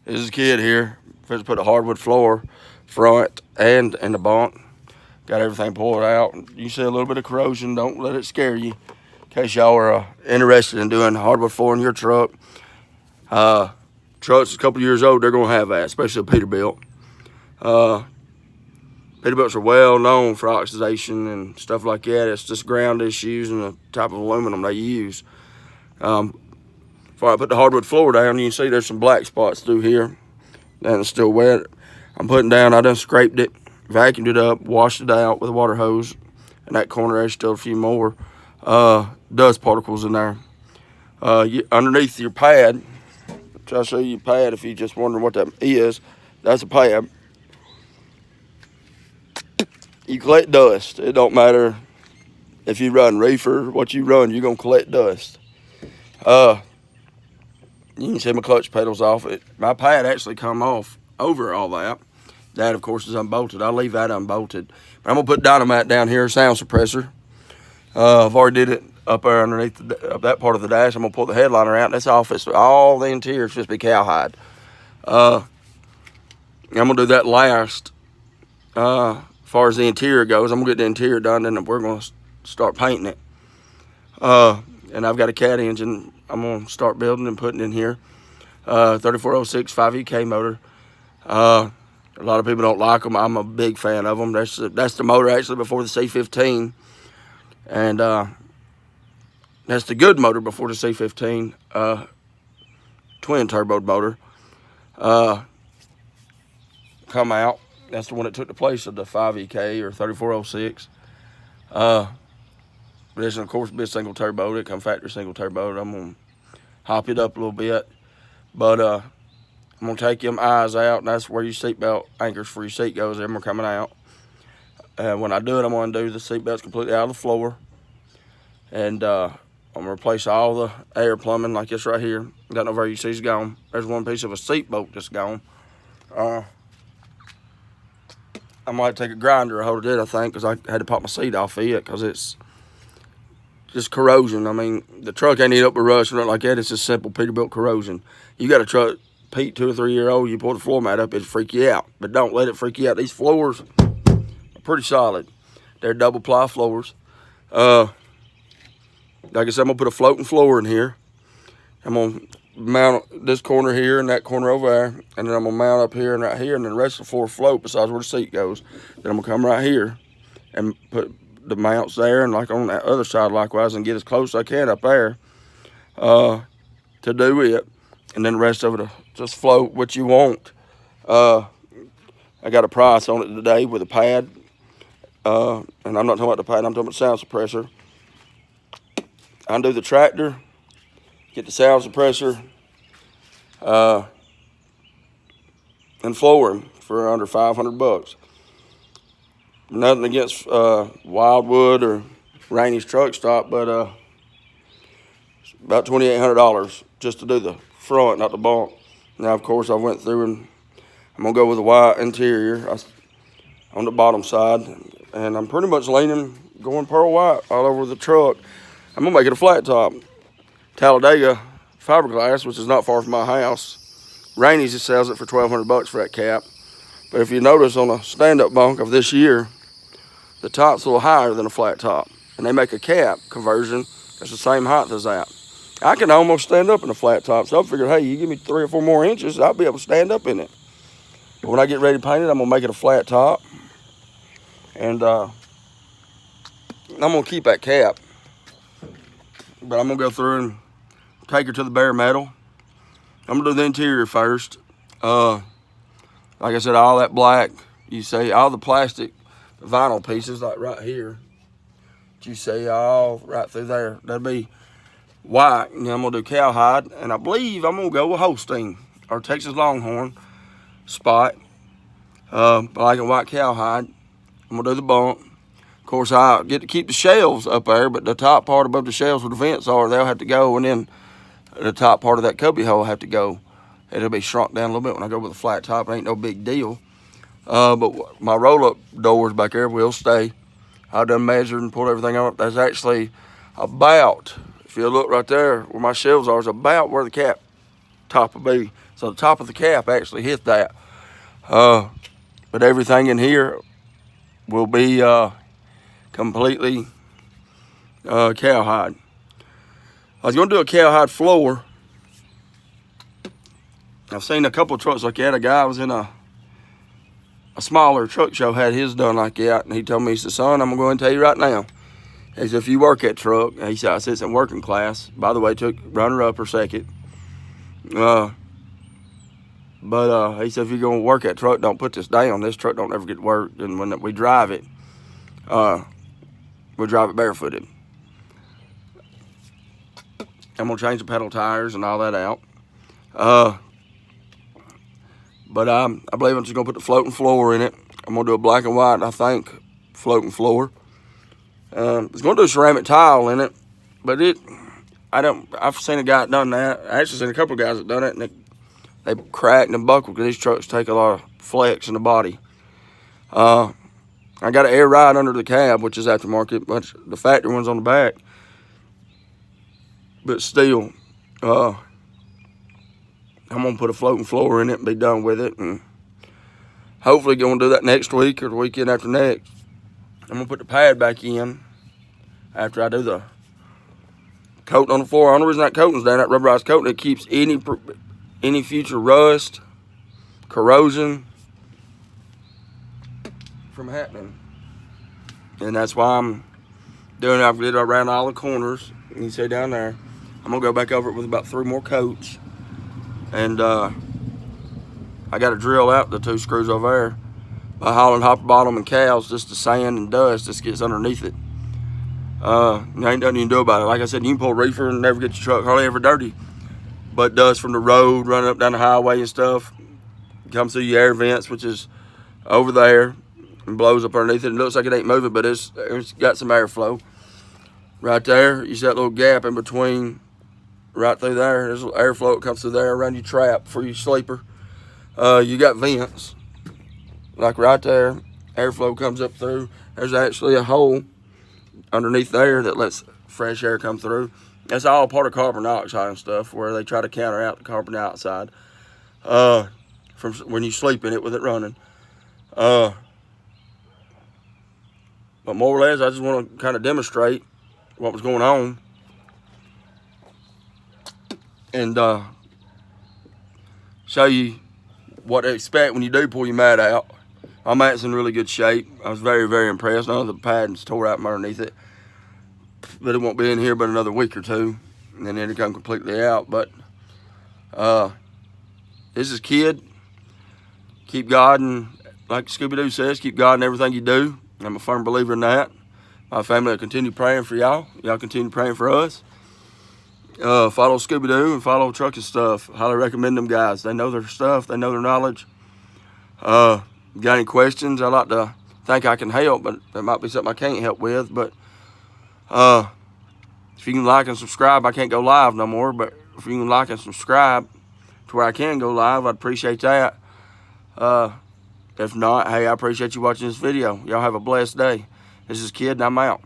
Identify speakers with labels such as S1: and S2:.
S1: This is a kid here. First put a hardwood floor, front and in the bunk. Got everything pulled out. You see a little bit of corrosion. Don't let it scare you. In case y'all are interested in doing hardwood floor in your truck. Trucks a couple years old, they're gonna have that, especially a Peterbilt. Peterbilts are well known for oxidation and stuff like that. It's just ground issues and the type of aluminum they use. Before I put the hardwood floor down, you can see there's some black spots through here. And it's still wet. I'm putting down, I done scraped it, vacuumed it up, washed it out with a water hose. In that corner there's still a few more dust particles in there. Underneath your pad, I'll show you your pad if you're just wondering what that is. That's a pad. You collect dust. It don't matter if you run reefer, what you run, you're gonna collect dust. You can see my clutch pedals off. My pad actually come off over all that. That, of course, is unbolted. I'll leave that unbolted. But I'm going to put dynamite down here, sound suppressor. I've already did it up there underneath up that part of the dash. I'm going to pull the headliner out. That's off. All the interior is supposed to be cowhide. I'm going to do that last. As far as the interior goes, I'm going to get the interior done, and we're going to start painting it. And I've got a cat engine I'm going to start building and putting in here. 3406 5UK motor. A lot of people don't like them. I'm a big fan of them. That's the motor actually before the C15. And that's the good motor before the C15. Twin turbo motor. Come out. That's the one that took the place of the 5EK or 3406. This, of course, be a single turbo. It come factory single turbo. I'm going to hop it up a little bit. But I'm going to take them eyes out, and that's where your seatbelt anchors for your seat goes. Them are coming out. When I do it, I'm going to do the seatbelts completely out of the floor. And I'm going to replace all the air plumbing like this right here. Got no where you see it's gone. There's one piece of a seat bolt that's gone. I might take a grinder or hold it, I think, because I had to pop my seat off of it because it's just corrosion. I mean, the truck ain't eat up with rust or nothing like that. It's just simple Peterbilt corrosion. You got a truck, Pete, 2 or 3 year old, you pull the floor mat up, it'll freak you out. But don't let it freak you out. These floors are pretty solid. They're double ply floors. Like I said, I'm gonna put a floating floor in here. I'm gonna mount this corner here and that corner over there, and then I'm gonna mount up here and right here, and then the rest of the floor float besides where the seat goes. Then I'm gonna come right here and put the mounts there, and like on that other side likewise, and get as close as I can up there to do it, and then the rest of it will just float what you want. I got a price on it today with a pad, and I'm not talking about the pad, I'm talking about sound suppressor. Undo the tractor, get the sound suppressor, and floor him for under 500 bucks. Nothing against Wildwood or Rainey's Truck Stop, but it's about $2,800 just to do the front, not the bunk. Now, of course, I went through and I'm gonna go with a white interior on the bottom side, and I'm pretty much leaning going pearl white all over the truck. I'm gonna make it a flat top. Talladega fiberglass, which is not far from my house. Rainey's just sells it for 1,200 bucks for that cap. But if you notice on a stand-up bunk of this year, the top's a little higher than a flat top. And they make a cap conversion that's the same height as that. I can almost stand up in a flat top, so I figured, hey, you give me 3 or 4 more inches, I'll be able to stand up in it. But when I get ready to paint it, I'm gonna make it a flat top. And I'm gonna keep that cap. But I'm gonna go through and take her to the bare metal. I'm gonna do the interior first. Like I said, all that black, you see, all the plastic vinyl pieces, like right here, you see all right through there, that'll be white. And then I'm gonna do cowhide, and I believe I'm gonna go with Holstein or Texas Longhorn spot, like a white cowhide. I'm gonna do the bunk. Of course, I get to keep the shelves up there, but the top part above the shelves where the vents are, they'll have to go, and then the top part of that cubby hole will have to go. It'll be shrunk down a little bit when I go with a flat top. It ain't no big deal. But my roll-up doors back there will stay. I done measured and pulled everything up. That's actually about, if you look right there where my shelves are, is about where the cap top will be. So the top of the cap actually hit that. But everything in here will be completely cowhide. I was going to do a cowhide floor. I've seen a couple of trucks like that. A guy was in a smaller truck show, had his done like that, and he told me, he said, son, I'm going to tell you right now. He said, if you work that truck, he said, I said, it's in working class. By the way, took runner-up or second. But he said, if you're going to work that truck, don't put this down. This truck don't ever get worked. And when we drive it, we'll drive it barefooted. I'm going to change the pedal tires and all that out. But I believe I'm just going to put the floating floor in it. I'm going to do a black and white, I think, floating floor. It's going to do a ceramic tile in it, but I've seen a guy that done that. I actually seen a couple of guys that done it, and they cracked and buckled because these trucks take a lot of flex in the body. I got an air ride under the cab, which is aftermarket, but the factory one's on the back. But still, I'm going to put a floating floor in it and be done with it. And hopefully going to do that next week or the weekend after next. I'm going to put the pad back in after I do the coating on the floor. The only reason that coating's down, that rubberized coating, it keeps any future rust, corrosion from happening. And that's why I'm doing it. I've did it around all the corners. You can see down there. I'm going to go back over it with about 3 more coats. And I got to drill out the 2 screws over there by hauling hopper bottom and cows, just the sand and dust just gets underneath it. There ain't nothing you can do about it. Like I said, you can pull a reefer and never get your truck hardly ever dirty. But dust from the road, running up down the highway and stuff, comes through your air vents, which is over there, and blows up underneath it. It looks like it ain't moving, but it's got some airflow. Right there, you see that little gap in between, right through there. There's a little airflow that comes through there around your trap for your sleeper. You got vents, like right there. Airflow comes up through. There's actually a hole underneath there that lets fresh air come through. That's all part of carbon dioxide and stuff, where they try to counter out the carbon dioxide from when you sleep in it with it running. But more or less, I just want to kind of demonstrate what was going on and show you what to expect when you do pull your mat out. My mat's in really good shape. I was very, very impressed. None of the padding's tore out from underneath it. But it won't be in here but another week or 2. And then it'll come completely out. But this is kid. Keep God, and like Scooby-Doo says, keep God in everything you do. I'm a firm believer in that. My family will continue praying for y'all. Y'all continue praying for us. Follow Scooby-Doo and follow Trucking Stuff. Highly recommend them guys. They know their stuff. They know their knowledge. Got any questions? I like to think I can help, but there might be something I can't help with. But if you can like and subscribe, I can't go live no more. But if you can like and subscribe to where I can go live, I'd appreciate that. If not, hey, I appreciate you watching this video. Y'all have a blessed day. This is Kid, and I'm out.